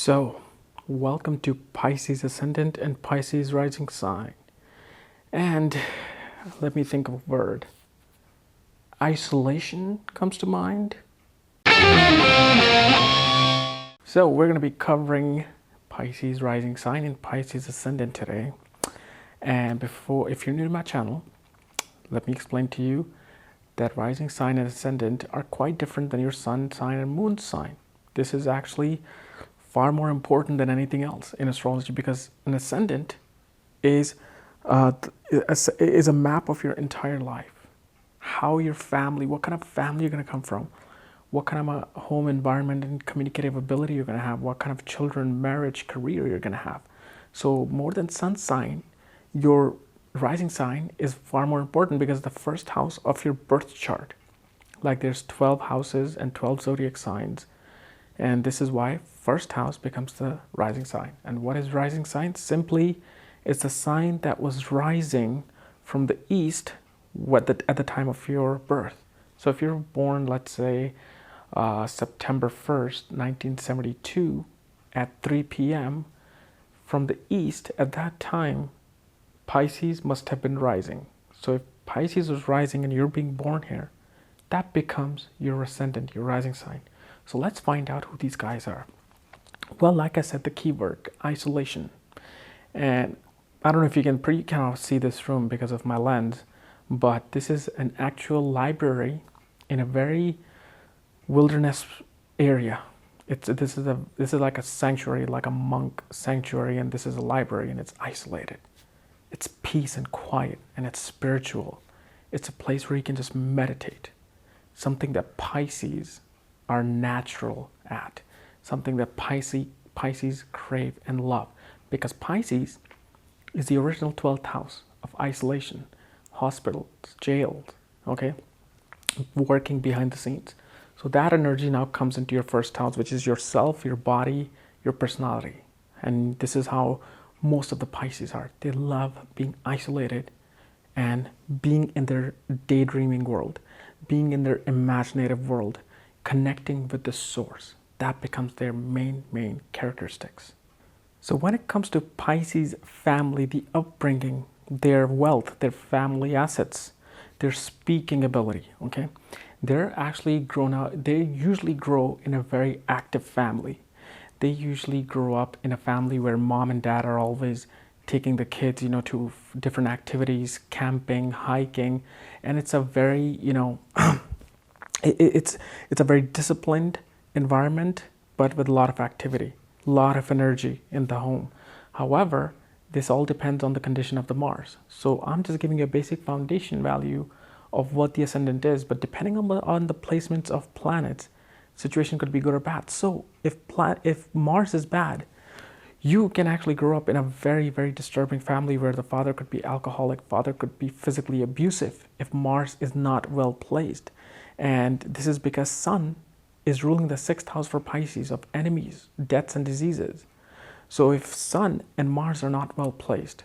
So, welcome to Pisces Ascendant and Pisces Rising sign. And let me think of a word. Isolation comes to mind. So, we're going to be covering Pisces Rising sign and Pisces Ascendant today. And if you're new to my channel, let me explain to you that Rising sign and Ascendant are quite different than your Sun sign and Moon sign. This is actually far more important than anything else in astrology, because an ascendant is a map of your entire life. How your family, what kind of family you're going to come from, what kind of a home environment and communicative ability you're going to have, what kind of children, marriage, career you're going to have. So more than sun sign, your rising sign is far more important, because the first house of your birth chart, like there's 12 houses and 12 zodiac signs. And this is why first house becomes the rising sign. And what is rising sign? Simply, it's a sign that was rising from the east at the time of your birth. So if you're born, let's say, September 1st, 1972 at 3 p.m., from the east at that time, Pisces must have been rising. So if Pisces was rising and you're being born here, that becomes your ascendant, your rising sign. So let's find out who these guys are. Well, like I said, the keyword, isolation. And I don't know if you can kind of see this room because of my lens, but this is an actual library in a very wilderness area. This is like a sanctuary, like a monk sanctuary, and this is a library, and it's isolated. It's peace and quiet, and it's spiritual. It's a place where you can just meditate. Something that Pisces are natural at, something that Pisces crave and love, because Pisces is the original 12th house of isolation, hospitals, jails, okay, working behind the scenes. So that energy now comes into your first house, which is yourself, your body, your personality. And this is how most of the Pisces are. They love being isolated and being in their daydreaming world, being in their imaginative world, connecting with the source. That becomes their main characteristics. So when it comes to Pisces family, the upbringing, their wealth, their family assets, their speaking ability, okay, they're actually grown out. They usually grow in a very active family. They usually grow up in a family where mom and dad are always taking the kids, to different activities, camping, hiking, and it's a very, it's a very disciplined environment, but with a lot of activity, a lot of energy in the home. However, this all depends on the condition of the Mars. So I'm just giving you a basic foundation value of what the ascendant is, but depending on the placements of planets, situation could be good or bad. So if Mars is bad, you can actually grow up in a very, very disturbing family where the father could be alcoholic, father could be physically abusive if Mars is not well placed. And this is because Sun is ruling the 6th house for Pisces of enemies, deaths, and diseases. So if Sun and Mars are not well placed,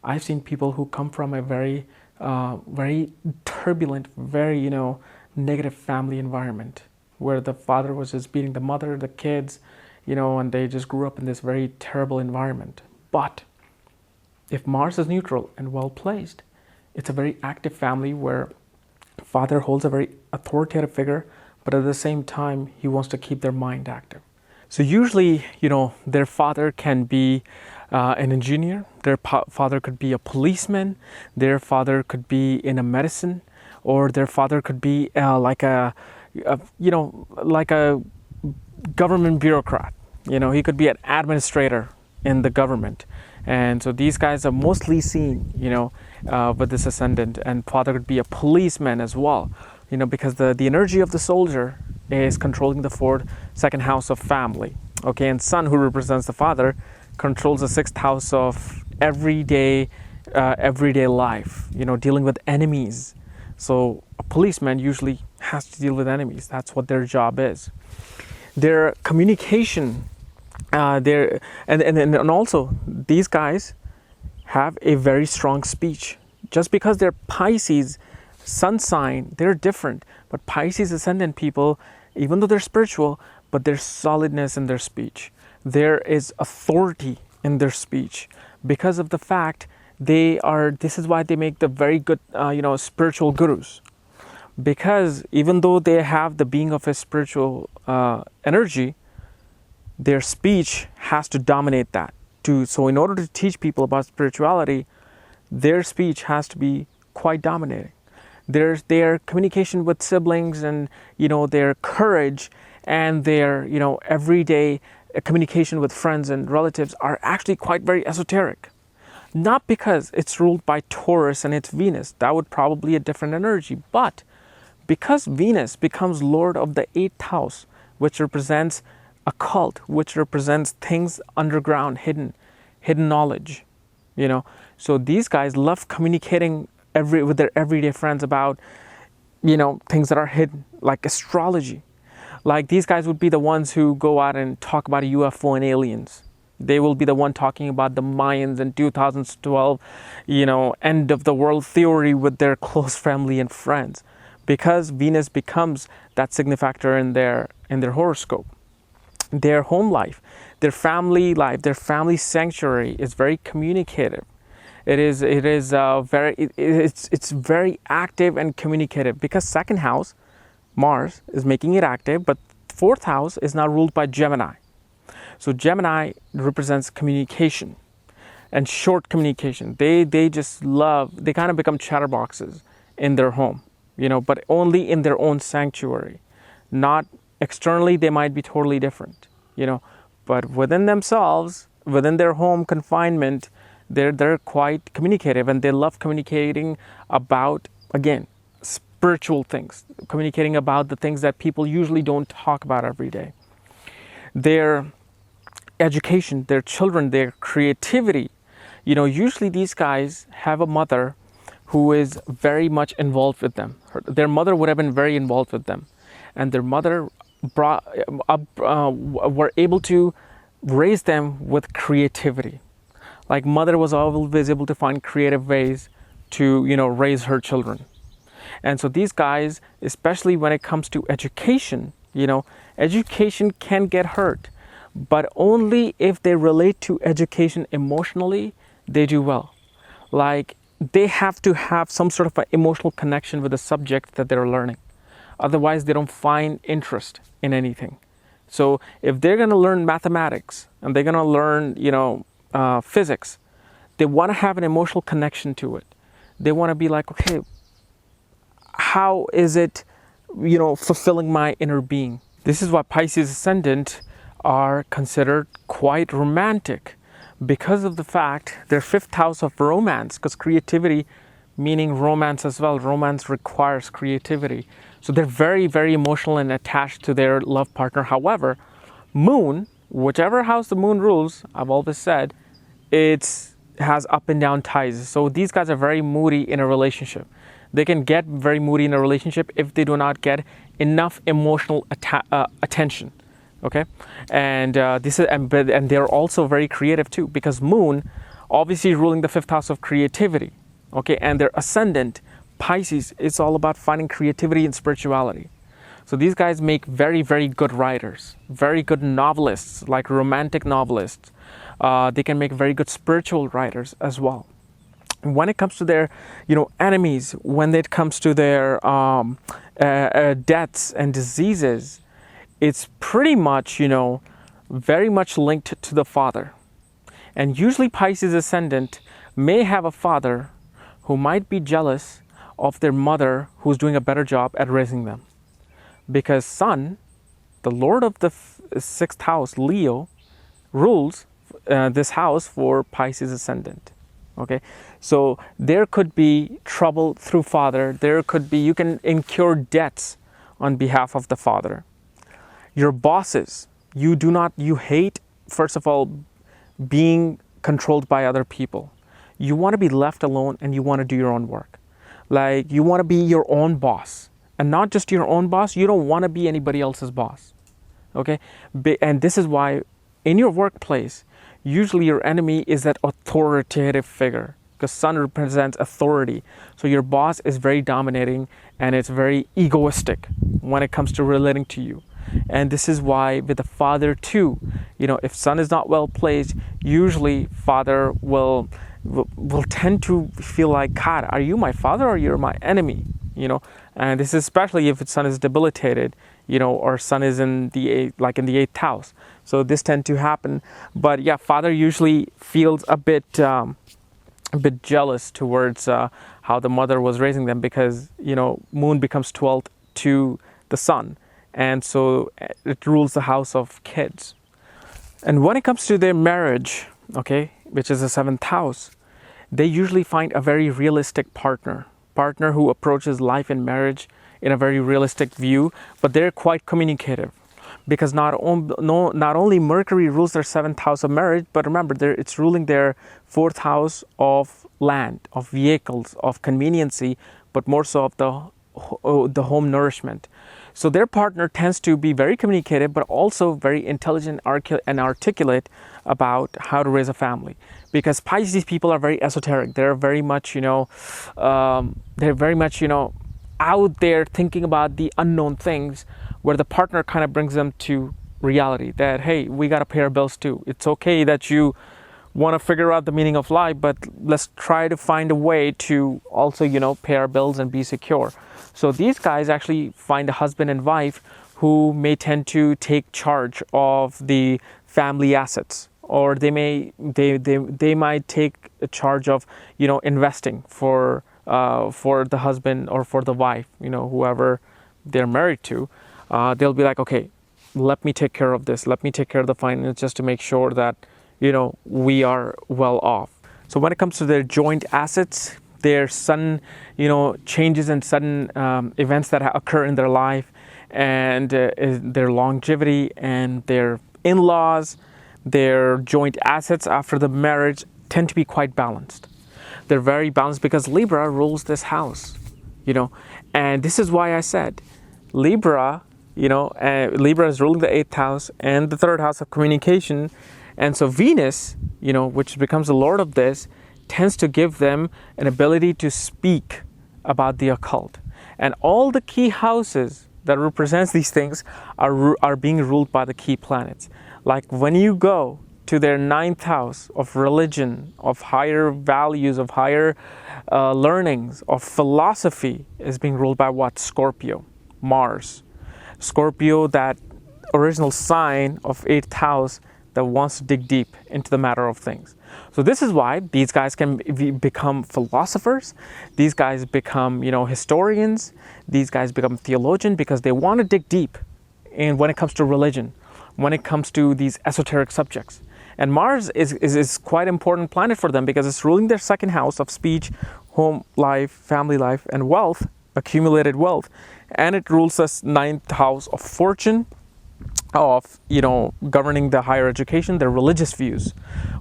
I've seen people who come from a very, very turbulent, very, negative family environment where the father was just beating the mother, the kids, and they just grew up in this very terrible environment. But if Mars is neutral and well placed, it's a very active family where father holds a very authoritative figure, but at the same time, he wants to keep their mind active. So usually, their father can be an engineer, their father could be a policeman, their father could be in a medicine, or their father could be like a government bureaucrat. He could be an administrator in the government. And so these guys are mostly seen, with this ascendant, and father could be a policeman as well, because the energy of the soldier is controlling the second house of family, okay, and Sun, who represents the father, controls the 6th house of everyday life, dealing with enemies. So a policeman usually has to deal with enemies. That's what their job is. Their communication, and also these guys have a very strong speech. Just because they're Pisces sun sign, they're different. But Pisces ascendant people, even though they're spiritual, but there's solidness in their speech. There is authority in their speech because of the fact this is why they make the very good, spiritual gurus. Because even though they have the being of a spiritual energy, their speech has to dominate that. So in order to teach people about spirituality, their speech has to be quite dominating. Their communication with siblings and their courage and their everyday communication with friends and relatives are actually quite very esoteric. Not because it's ruled by Taurus and it's Venus. That would probably be a different energy. But because Venus becomes Lord of the 8th house, which represents occult, which represents things underground, hidden knowledge, So these guys love communicating with their everyday friends about, things that are hidden, like astrology. Like these guys would be the ones who go out and talk about UFO and aliens. They will be the one talking about the Mayans and 2012, end of the world theory with their close family and friends, because Venus becomes that signifactor in their horoscope. Their home life, their family life, their family sanctuary is very communicative. It's very active and communicative because second house, Mars, is making it active, but fourth house is now ruled by Gemini. So Gemini represents communication and short communication. They kind of become chatterboxes in their home, but only in their own sanctuary. Not externally, they might be totally different, but within themselves, within their home confinement, they're quite communicative, and they love communicating about, again, spiritual things, communicating about the things that people usually don't talk about every day. Their education, their children, their creativity. Usually these guys have a mother who is very much involved with them. Their mother would have been very involved with them, and their mother were able to raise them with creativity. Like mother was always able to find creative ways to raise her children. And so these guys, especially when it comes to education, education can get hurt, but only if they relate to education emotionally, they do well. Like they have to have some sort of an emotional connection with the subject that they're learning. Otherwise, they don't find interest in anything. So if they're going to learn mathematics and they're going to learn, physics, they want to have an emotional connection to it. They want to be like, okay, how is it, fulfilling my inner being? This is why Pisces Ascendant are considered quite romantic, because of the fact their 5th house of romance, because creativity, meaning romance as well. Romance requires creativity. So they're very, very emotional and attached to their love partner. However, moon, whichever house the moon rules, I've always said, it has up and down ties. So these guys are very moody in a relationship. They can get very moody in a relationship if they do not get enough emotional attention. Okay, and they're also very creative too, because moon, obviously ruling the 5th house of creativity. Okay, and their ascendant Pisces, it's all about finding creativity and spirituality. So these guys make very, very good writers, very good novelists, like romantic novelists. They can make very good spiritual writers as well. When it comes to their, enemies, when it comes to their deaths and diseases, it's pretty much, very much linked to the father. And usually Pisces Ascendant may have a father who might be jealous of their mother who's doing a better job at raising them. Because Sun, the Lord of the 6th house, Leo, rules this house for Pisces Ascendant. Okay, so there could be trouble through father. You can incur debts on behalf of the father. Your bosses, you hate, first of all, being controlled by other people. You want to be left alone and you want to do your own work. Like you want to be your own boss, and not just your own boss. You don't want to be anybody else's boss. Okay, and this is why in your workplace, usually your enemy is that authoritative figure, because Sun represents authority. So your boss is very dominating and it's very egoistic when it comes to relating to you. And this is why with the father too, if sun is not well placed, usually father will tend to feel like, God, are you my father or you're my enemy? And this is especially if its sun is debilitated, or sun is in the in the 8th house. So this tend to happen. But yeah, father usually feels a bit jealous towards how the mother was raising them, because moon becomes 12th to the sun, and so it rules the house of kids. And when it comes to their marriage, okay, which is the 7th house, they usually find a very realistic partner who approaches life and marriage in a very realistic view, but they're quite communicative, because not only Mercury rules their 7th house of marriage, but remember, it's ruling their 4th house of land, of vehicles, of conveniency, but more so of the home nourishment. So their partner tends to be very communicative, but also very intelligent and articulate about how to raise a family. Because Pisces people are very esoteric. They're very much, out there thinking about the unknown things, where the partner kind of brings them to reality that, hey, we got to pay our bills too. It's okay that you want to figure out the meaning of life, but let's try to find a way to also, pay our bills and be secure. So these guys actually find a husband and wife who may tend to take charge of the family assets, or they might take charge of, investing for the husband or for the wife, whoever they're married to. They'll be like, okay, let me take care of this. Let me take care of the finance, just to make sure that, we are well off. So when it comes to their joint assets, their sudden, changes and sudden events that occur in their life, and their longevity and their in-laws, their joint assets after the marriage tend to be quite balanced. They're very balanced because Libra rules this house, and this is why I said Libra, Libra is ruling the 8th house and the 3rd house of communication. And so Venus, which becomes the lord of this, tends to give them an ability to speak about the occult. And all the key houses that represents these things are being ruled by the key planets. Like when you go to their 9th house of religion, of higher values, of higher learnings, of philosophy, is being ruled by what? Scorpio, Mars. Scorpio, that original sign of 8th house that wants to dig deep into the matter of things. So this is why these guys can become philosophers. These guys become, historians. These guys become theologians, because they want to dig deep in when it comes to religion, when it comes to these esoteric subjects. And Mars is quite an important planet for them, because it's ruling their 2nd house of speech, home life, family life, and wealth, accumulated wealth. And it rules this 9th house of fortune, of governing the higher education, their religious views.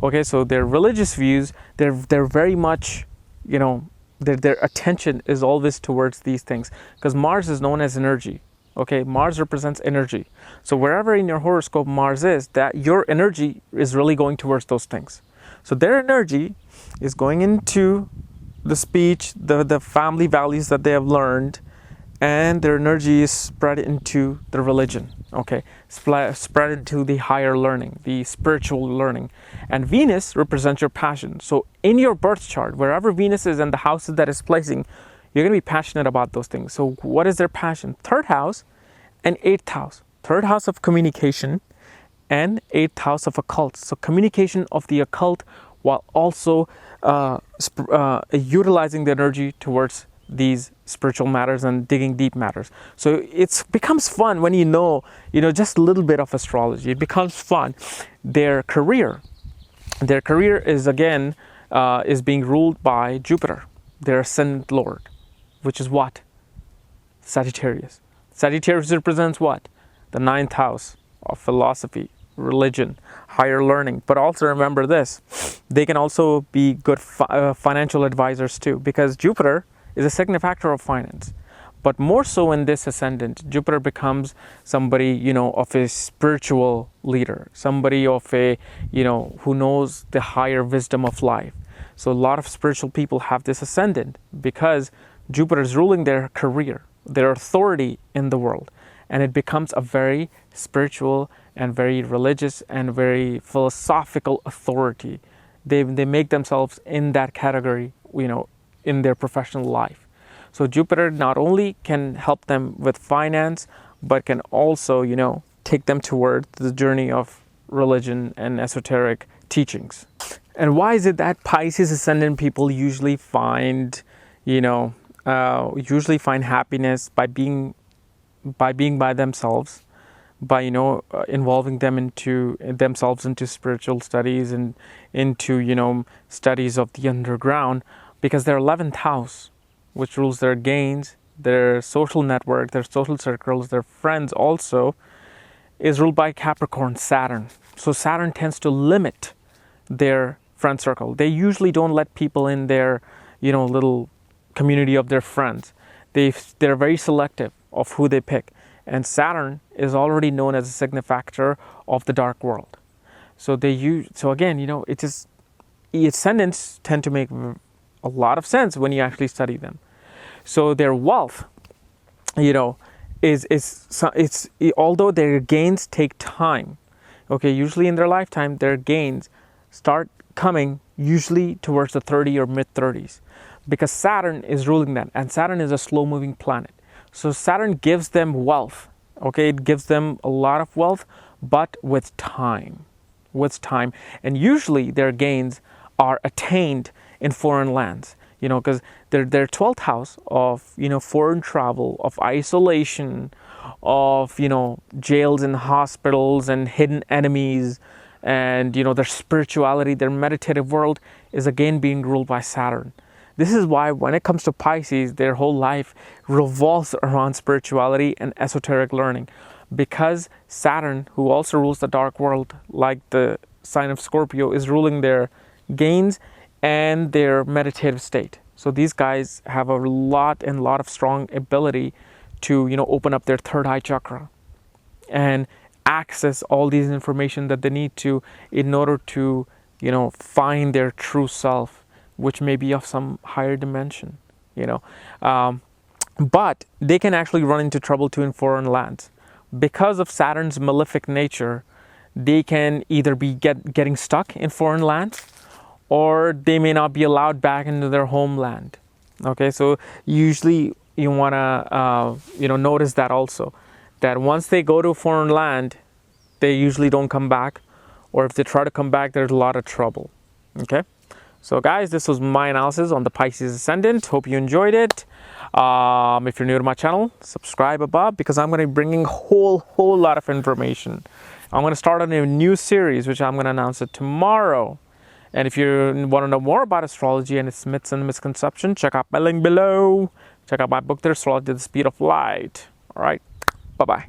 Okay, so their religious views, they're very much, their attention is always towards these things, because Mars is known as energy. Okay, Mars represents energy. So wherever in your horoscope Mars is, that your energy is really going towards those things. So their energy is going into the speech, the family values that they have learned, and their energy is spread into the religion, okay? Spread into the higher learning, the spiritual learning. And Venus represents your passion. So in your birth chart, wherever Venus is and the houses that is placing, you're going to be passionate about those things. So what is their passion? 3rd house and 8th house. 3rd house of communication and 8th house of occult. So communication of the occult, while also utilizing the energy towards these spiritual matters and digging deep matters. So it becomes fun when you know just a little bit of astrology. It becomes fun. Their career is again is being ruled by Jupiter, their ascendant lord, which is what? Sagittarius. Sagittarius represents what? The 9th house of philosophy, religion, higher learning. But also remember this, they can also be good financial advisors too, because Jupiter is a signifier of finance. But more so in this ascendant, Jupiter becomes somebody, of a spiritual leader, somebody of a, who knows the higher wisdom of life. So a lot of spiritual people have this ascendant, because Jupiter is ruling their career, their authority in the world. and it becomes a very spiritual and very religious and very philosophical authority. They make themselves in that category, in their professional life. So Jupiter not only can help them with finance, but can also, take them toward the journey of religion and esoteric teachings. And why is it that Pisces Ascendant people usually find happiness by being by themselves, by involving themselves into spiritual studies and into studies of the underground? Because their 11th house, which rules their gains, their social network, their social circles, their friends also, is ruled by Capricorn Saturn. So Saturn tends to limit their friend circle. They usually don't let people in their little community of their friends. They're very selective of who they pick. And Saturn is already known as a signifactor of the dark world. So again, the ascendants tend to make a lot of sense when you actually study them. So their wealth, it's although their gains take time, okay, usually in their lifetime, their gains start coming usually towards the 30 or mid 30s, because Saturn is ruling that, and Saturn is a slow moving planet. So Saturn gives them wealth, okay, it gives them a lot of wealth, but with time, and usually their gains are attained in foreign lands, because their 12th house of foreign travel, of isolation, of jails and hospitals and hidden enemies, and their spirituality, their meditative world is again being ruled by Saturn. This is why when it comes to Pisces, their whole life revolves around spirituality and esoteric learning, because Saturn, who also rules the dark world, like the sign of Scorpio, is ruling their gains and their meditative state. So these guys have a lot of strong ability to open up their third eye chakra and access all these information that they need to in order to find their true self, which may be of some higher dimension. But they can actually run into trouble too in foreign lands because of Saturn's malefic nature. They can either be getting stuck in foreign lands, or they may not be allowed back into their homeland. Okay, so usually you want to notice that also, that once they go to a foreign land, they usually don't come back, or if they try to come back, there's a lot of trouble. Okay, so guys, this was my analysis on the Pisces Ascendant. Hope you enjoyed it. If you're new to my channel, subscribe above, because I'm going to be bringing a whole lot of information. I'm going to start on a new series, which I'm going to announce it tomorrow. And if you want to know more about astrology and its myths and misconceptions, check out my link below. Check out my book, The Astrology at the Speed of Light. All right, bye-bye.